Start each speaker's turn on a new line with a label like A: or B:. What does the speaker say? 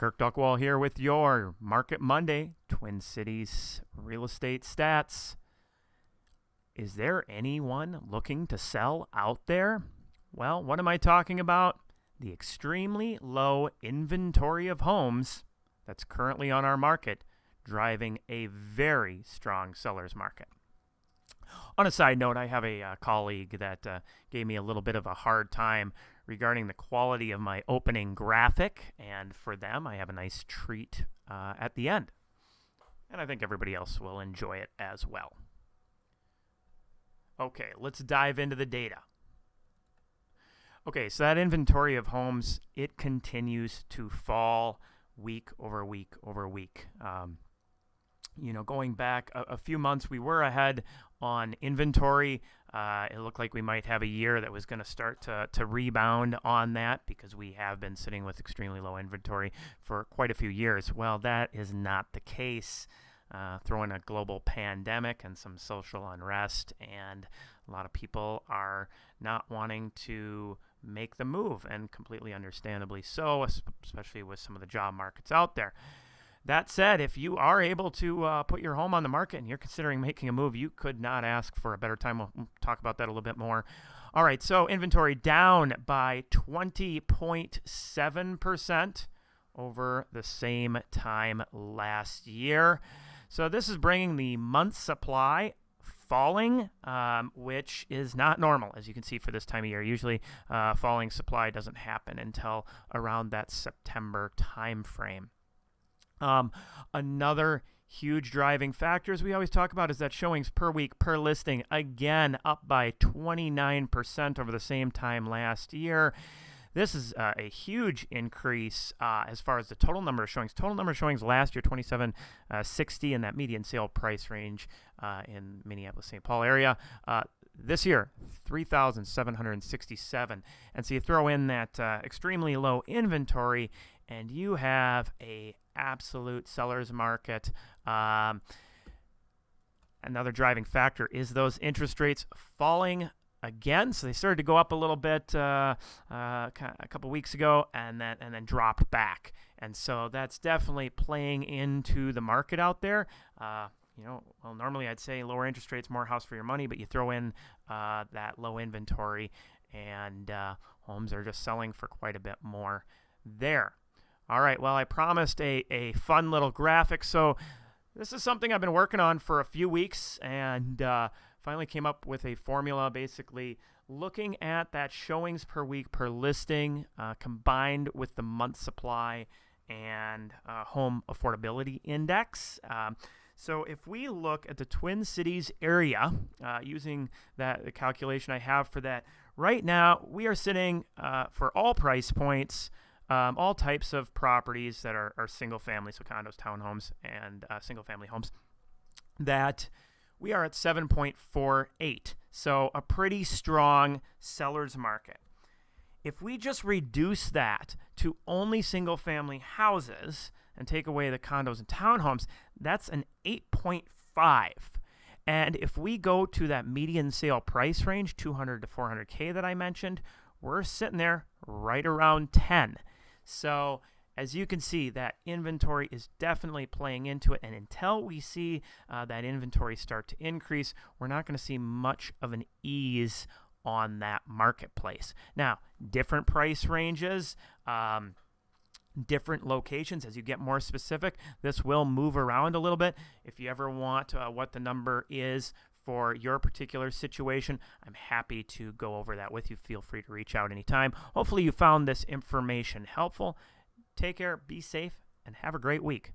A: Kirk Duckwall here with your Market Monday Twin Cities real estate stats. Is there anyone looking to sell out there? Well, what am I talking about? The extremely low inventory of homes that's currently on our market, driving a very strong seller's market. On a side note, I have a colleague that gave me a little bit of a hard time regarding the quality of my opening graphic, and for them, I have a nice treat at the end. And I think everybody else will enjoy it as well. Okay, let's dive into the data. Okay, so that inventory of homes, it continues to fall week over week over week. Going back a few months, we were ahead on inventory. It looked like we might have a year that was going to start to rebound on that because we have been sitting with extremely low inventory for quite a few years. Well, that is not the case. Throw in a global pandemic and some social unrest, and a lot of people are not wanting to make the move, and completely understandably so, especially with some of the job markets out there. That said, if you are able to put your home on the market and you're considering making a move, you could not ask for a better time. We'll talk about that a little bit more. All right, so inventory down by 20.7% over the same time last year. So this is bringing the month supply falling, which is not normal, as you can see, for this time of year. Usually falling supply doesn't happen until around that September time frame. Another huge driving factor, as we always talk about, is that showings per week per listing, again, up by 29% over the same time last year. This is a huge increase as far as the total number of showings. Total number of showings last year, 2,760 in that median sale price range in Minneapolis, Saint Paul area. This year, 3,767. And so you throw in that extremely low inventory, and you have a absolute seller's market. Another driving factor is those interest rates falling again. So they started to go up a little bit a couple weeks ago, and then dropped back. And so that's definitely playing into the market out there. Normally I'd say lower interest rates, more house for your money, but you throw in that low inventory, and homes are just selling for quite a bit more there. All right, well, I promised a fun little graphic, so this is something I've been working on for a few weeks, and finally came up with a formula, basically looking at that showings per week per listing combined with the month supply and home affordability index. So if we look at the Twin Cities area, using the calculation I have for that, right now we are sitting for all price points, all types of properties that are single family, so condos, townhomes, and single family homes, that we are at 7.48. So a pretty strong seller's market. If we just reduce that to only single family houses and take away the condos and townhomes, that's an 8.5. And if we go to that median sale price range, 200 to 400K that I mentioned, we're sitting there right around 10. So as you can see, that inventory is definitely playing into it. And until we see that inventory start to increase, we're not going to see much of an ease on that marketplace. Now, different price ranges, different locations. As you get more specific, this will move around a little bit. If you ever want what the number is for your particular situation, I'm happy to go over that with you. Feel free to reach out anytime. Hopefully you found this information helpful. Take care, be safe, and have a great week.